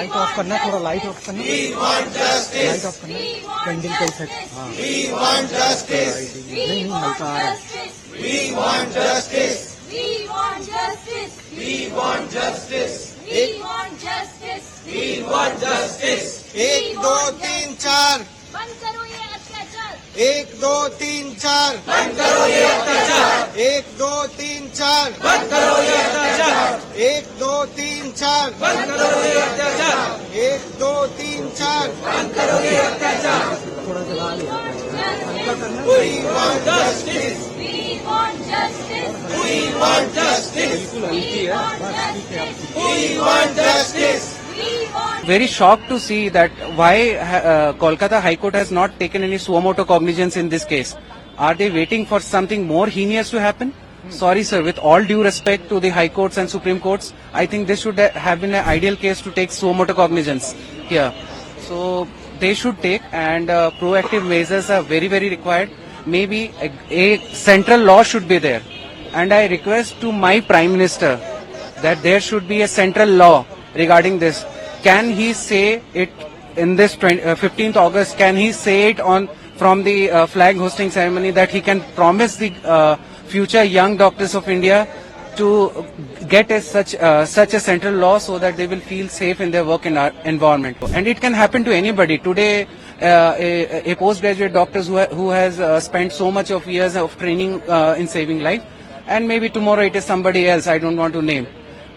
Light of करना, थोड़ा light of करना, लाइट ऑफ करना, कैंडल का इफेक्ट। हाँ नहीं हल्का आ रहा है। We want justice. We want justice. We want justice. We want justice. We want justice. 1 2 3 4 बंद करो ये अत्याचार। 1 2 3 4 बंद करो ये अत्याचार। 1 2 3 4 बंद करो ये अत्याचार। 1 2 3 4 बंद करो ये अत्याचार। 1 2 3 4 बंद करो ये अत्याचार। थोड़ा जला लिया, हल्का करना। We want justice. We want justice. We want justice. बिल्कुल हल्की है, बस ठीक है अब। We want justice. We want Very shocked to see that why Kolkata High Court has not taken any suo moto cognizance in this case. Are they waiting for something more heinous to happen? Sorry sir, with all due respect to the High Courts and Supreme Courts, I think this should have been an ideal case to take suo moto cognizance here. So they should take, and proactive measures are very, very required. Maybe a central law should be there. And I request to my Prime Minister that there should be a central law regarding this. Can he say it in this 15th August? Can he say it on from the flag hosting ceremony that he can promise the future young doctors of India to get such a central law so that they will feel safe in their work environment? And it can happen to anybody. Today, a postgraduate doctor who has spent so much of years of training in saving life, and maybe tomorrow it is somebody else I don't want to name.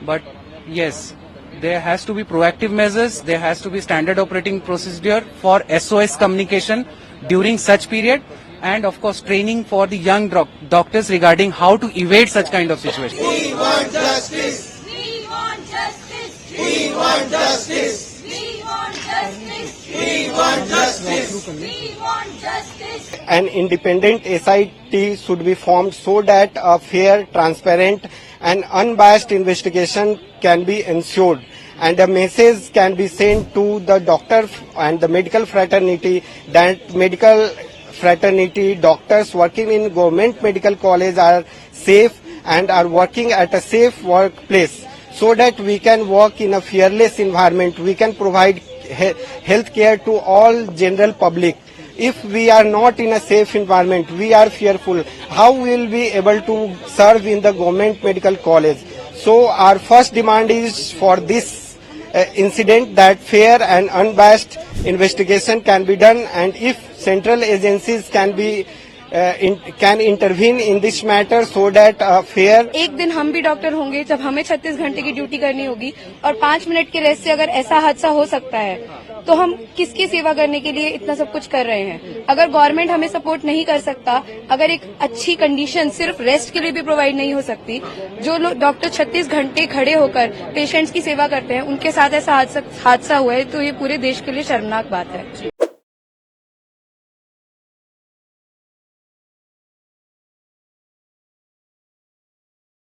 But yes, there has to be proactive measures. There has to be standard operating procedure for SOS communication during such period, and of course training for the young doctors regarding how to evade such kind of situations. We want justice. We want justice. We want justice. We want justice. We want justice. We want justice. An independent SIT should be formed so that a fair, transparent and unbiased investigation can be ensured, and a message can be sent to the doctor and the medical fraternity that medical fraternity doctors working in government medical college are safe and are working at a safe workplace, so that we can work in a fearless environment. We can provide health care to all general public. If we are not in a safe environment, we are fearful, how will we able to serve in the government medical college? So our first demand is for this incident that fair and unbiased investigation can be done, and if central agencies can intervene in this matter so that fair. एक दिन हम भी doctor होंगे जब हमें 36 घंटे की duty करनी होगी, और 5 मिनट के रेस्ट से अगर ऐसा हादसा हो सकता है तो हम किसकी सेवा करने के लिए इतना सब कुछ कर रहे हैं? अगर गवर्नमेंट हमें सपोर्ट नहीं कर सकता, अगर एक अच्छी कंडीशन सिर्फ रेस्ट के लिए भी प्रोवाइड नहीं हो सकती, जो लोग डॉक्टर 36 घंटे खड़े होकर पेशेंट्स की सेवा करते हैं उनके साथ ऐसा हादसा हुआ है, तो ये पूरे देश के लिए शर्मनाक बात है।